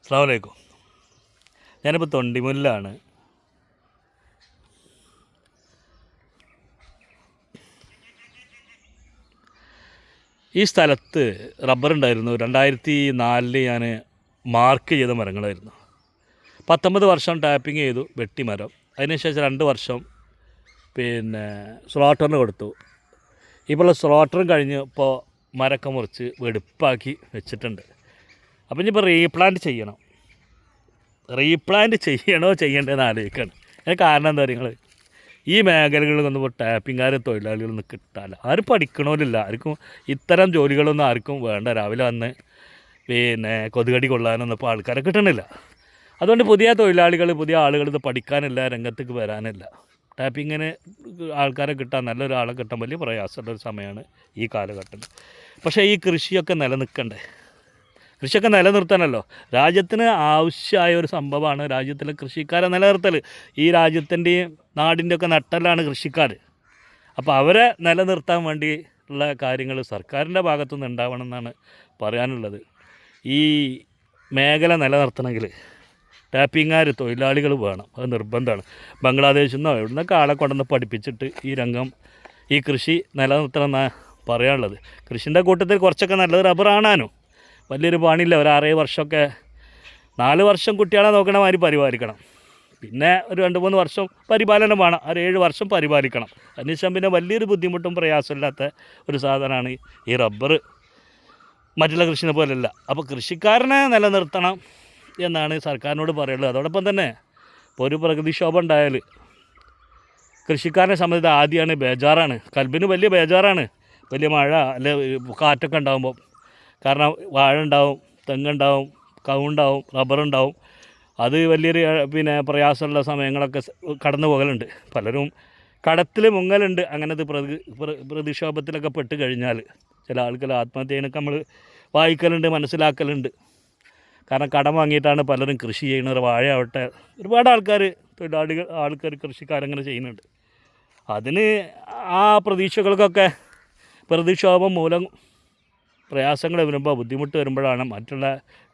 അസ്സലാമു അലൈക്കും. ഞാനിപ്പോൾ തൊണ്ടിമുല്ലാണ്. ഈ സ്ഥലത്ത് റബ്ബറുണ്ടായിരുന്നു. 2004 ഞാൻ മാർക്ക് ചെയ്ത മരങ്ങളായിരുന്നു. 19 വർഷം ടാപ്പിംഗ് ചെയ്തു, വെട്ടി മരം. അതിനുശേഷം 2 വർഷം സ്ലോട്ടറിന് കൊടുത്തു. ഇപ്പോൾ സ്ലോട്ടറും കഴിഞ്ഞ് ഇപ്പോൾ മരമൊക്കെ മുറിച്ച് വെടുപ്പാക്കി വെച്ചിട്ടുണ്ട്. അപ്പം ഇനിയിപ്പോൾ റീപ്ലാന്റ് ചെയ്യണോ ചെയ്യേണ്ടതെന്ന് ആലോചിക്കുകയാണ്. അതിന് കാരണം എന്താ പറയുക, ഈ മേഖലകളിലൊന്നും ഇപ്പോൾ ടാപ്പിംഗുകാരും തൊഴിലാളികളൊന്നും കിട്ടാനില്ല. ആരും പഠിക്കണമില്ല. ആർക്കും ഇത്തരം ജോലികളൊന്നും ആർക്കും വേണ്ട. രാവിലെ വന്ന് കൊതുകടി കൊള്ളാനൊന്നും ഇപ്പോൾ ആൾക്കാരെ കിട്ടണില്ല. അതുകൊണ്ട് പുതിയ തൊഴിലാളികൾ, പുതിയ ആളുകൾ ഇത് പഠിക്കാനില്ല, രംഗത്തേക്ക് വരാനില്ല. ടാപ്പിങ്ങിന് ആൾക്കാരെ കിട്ടാൻ, നല്ലൊരാളെ കിട്ടാൻ വലിയ പ്രയാസമുള്ളൊരു സമയമാണ് ഈ കാലഘട്ടം. പക്ഷേ ഈ കൃഷിയൊക്കെ നിലനിൽക്കണ്ടേ? കൃഷിയൊക്കെ നിലനിർത്താനല്ലോ രാജ്യത്തിന് ആവശ്യമായ ഒരു സംഭവമാണ് രാജ്യത്തിലെ കൃഷിക്കാരെ നിലനിർത്തൽ. ഈ രാജ്യത്തിൻ്റെയും നാടിൻ്റെയൊക്കെ നട്ടെല്ലാണ് കൃഷിക്കാർ. അപ്പോൾ അവരെ നിലനിർത്താൻ വേണ്ടി ഉള്ള കാര്യങ്ങൾ സർക്കാരിൻ്റെ ഭാഗത്തുനിന്ന് ഉണ്ടാവണമെന്നാണ് പറയാനുള്ളത്. ഈ മേഖല നിലനിർത്തണമെങ്കിൽ ടാപ്പിങ്ങുകാർ, തൊഴിലാളികൾ വേണം. അത് നിർബന്ധമാണ്. ബംഗ്ലാദേശിൽ നിന്നോ എവിടെ നിന്നൊക്കെ ആളെ കൊണ്ടുവന്ന് പഠിപ്പിച്ചിട്ട് ഈ കൃഷി നിലനിർത്തണമെന്നാണ് പറയാനുള്ളത്. കൃഷിൻ്റെ കൂട്ടത്തിൽ കുറച്ചൊക്കെ നല്ലത് റബ്ബറാണാനും വലിയൊരു പണിയില്ല. ഒരു 6 വർഷമൊക്കെ, 4 വർഷം കുട്ടികളെ നോക്കണ മാതിരി പരിപാലിക്കണം. പിന്നെ ഒരു 2-3 വർഷം പരിപാലനം വേണം. 7 വർഷം പരിപാലിക്കണം. അതിനുശേഷം പിന്നെ വലിയൊരു ബുദ്ധിമുട്ടും പ്രയാസമില്ലാത്ത ഒരു സാധനമാണ് ഈ റബ്ബർ. മറ്റുള്ള കൃഷിനെ പോലെയല്ല. അപ്പോൾ കൃഷിക്കാരനെ നിലനിർത്തണം എന്നാണ് സർക്കാരിനോട് പറയുള്ളത്. അതോടൊപ്പം തന്നെ ഇപ്പോൾ ഒരു പ്രകൃതിക്ഷോഭം ഉണ്ടായാൽ കൃഷിക്കാരനെ സംബന്ധിച്ച് ആദ്യമാണ് ബേജാറാണ്. കൽബിന് വലിയ ബേജാറാണ്. വലിയ മഴ അല്ലെ കാറ്റൊക്കെ ഉണ്ടാകുമ്പോൾ. കാരണം വാഴ ഉണ്ടാവും, തെങ്ങുണ്ടാവും, കവുണ്ടാവും, റബ്ബറുണ്ടാവും. അത് വലിയൊരു പ്രയാസമുള്ള സമയങ്ങളൊക്കെ കടന്നു പോകലുണ്ട്. പലരും കടത്തിൽ മുങ്ങലുണ്ട്. അങ്ങനത്തെ പ്രതിക്ഷോഭത്തിലൊക്കെ പെട്ട് കഴിഞ്ഞാൽ ചില ആൾക്കാർ ആത്മഹത്യ ചെയ്യുന്നതൊക്കെ നമ്മൾ വായിക്കലുണ്ട്, മനസ്സിലാക്കലുണ്ട്. കാരണം കടം വാങ്ങിയിട്ടാണ് പലരും കൃഷി ചെയ്യുന്നത്. വാഴയാവട്ടെ, ഒരുപാട് ആൾക്കാർ കൃഷിക്കാരങ്ങനെ ചെയ്യുന്നുണ്ട്. അതിന് ആ പ്രതീക്ഷകൾക്കൊക്കെ പ്രതിക്ഷോഭം മൂലം പ്രയാസങ്ങൾ വരുമ്പോൾ, ബുദ്ധിമുട്ട് വരുമ്പോഴാണ് മറ്റുള്ള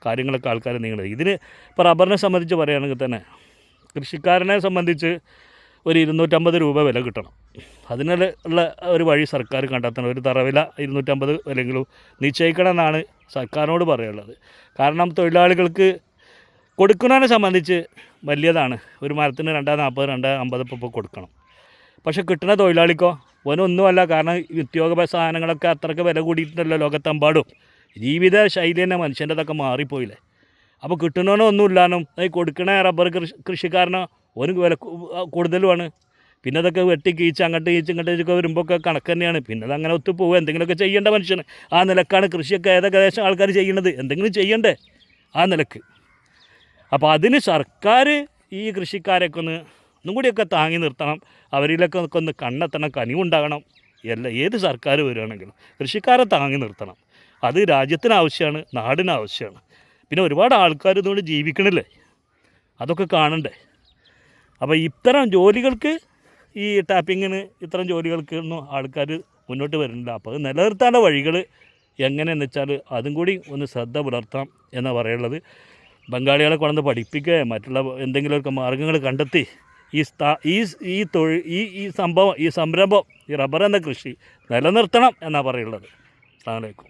കാര്യങ്ങളൊക്കെ ആൾക്കാർ നീങ്ങുന്നത്. ഇതിന് ഇപ്പോൾ റബ്ബറിനെ സംബന്ധിച്ച് പറയുകയാണെങ്കിൽ തന്നെ കൃഷിക്കാരനെ സംബന്ധിച്ച് ഒരു 250 രൂപ വില കിട്ടണം. അതിനുള്ള ഒരു വഴി സർക്കാർ കണ്ടെത്തണം. ഒരു തറവില 250 വിലയെങ്കിലും നിശ്ചയിക്കണം എന്നാണ് സർക്കാരിനോട് പറയാനുള്ളത്. കാരണം തൊഴിലാളികൾക്ക് കൊടുക്കുന്നതിനെ സംബന്ധിച്ച് വലിയതാണ്. ഒരു മരത്തിന് 240, 250 ഇപ്പോൾ കൊടുക്കണം. പക്ഷേ കിട്ടുന്ന തൊഴിലാളിക്കോ ഒന്നുമല്ല. കാരണം നിത്യോപയോഗ സാധനങ്ങളൊക്കെ അത്രയ്ക്ക് വില കൂടിയിട്ടുണ്ടല്ലോ ലോകത്തെമ്പാടും. ജീവിത ശൈലി തന്നെ മനുഷ്യൻ്റെതൊക്കെ മാറിപ്പോയില്ലേ. അപ്പോൾ കിട്ടുന്നവനോ ഒന്നുമില്ലാനും ഈ കൊടുക്കണ റബ്ബർ കൃഷിക്കാരനോ ഒരു വില കൂടുതലുമാണ്. പിന്നെ അതൊക്കെ വെട്ടി കീച്ച് അങ്ങോട്ട് ഇങ്ങോട്ടേക്ക് വരുമ്പോഴൊക്കെ കണക്ക് തന്നെയാണ്. പിന്നെ അതങ്ങനെ ഒത്തുപോവുക. എന്തെങ്കിലുമൊക്കെ ചെയ്യേണ്ട മനുഷ്യന്. ആ നിലക്കാണ് കൃഷിയൊക്കെ ഏകദേശം ആൾക്കാർ ചെയ്യുന്നത്. എന്തെങ്കിലും ചെയ്യണ്ടേ ആ നിലക്ക്. അപ്പോൾ അതിന് സർക്കാർ ഈ കൃഷിക്കാരൊക്കെ ഒന്നും കൂടിയൊക്കെ താങ്ങി നിർത്തണം. അവരിലൊക്കെ ഒന്ന് കണ്ണെത്തണം, കനിവുണ്ടാകണം. ഏത് സർക്കാർ വരികയാണെങ്കിലും കൃഷിക്കാരെ താങ്ങി നിർത്തണം. അത് രാജ്യത്തിന് ആവശ്യമാണ്, നാടിന് ആവശ്യമാണ്. പിന്നെ ഒരുപാട് ആൾക്കാർ ഇതുകൊണ്ട് ജീവിക്കണില്ലേ, അതൊക്കെ കാണണ്ടേ. അപ്പോൾ ഇത്തരം ജോലികൾക്ക്, ഈ ടാപ്പിങ്ങിന് ഇത്തരം ജോലികൾക്കൊന്നും ആൾക്കാർ മുന്നോട്ട് വരുന്നില്ല. അപ്പോൾ അത് നിലനിർത്താനുള്ള വഴികൾ എങ്ങനെയെന്ന് വെച്ചാൽ അതും കൂടി ഒന്ന് ശ്രദ്ധ പുലർത്താം എന്നാണ് പറയുള്ളത്. ബംഗാളികളെ കൊണ്ടുവന്ന് പഠിപ്പിക്കുക, മറ്റുള്ള എന്തെങ്കിലുമൊക്കെ മാർഗ്ഗങ്ങൾ കണ്ടെത്തി ഈ സംഭവം, ഈ സംരംഭം, ഈ റബ്ബർ എന്ന കൃഷി നിലനിർത്തണം എന്നാണ് പറയുള്ളത്. അസ്സലാമു അലൈക്കും.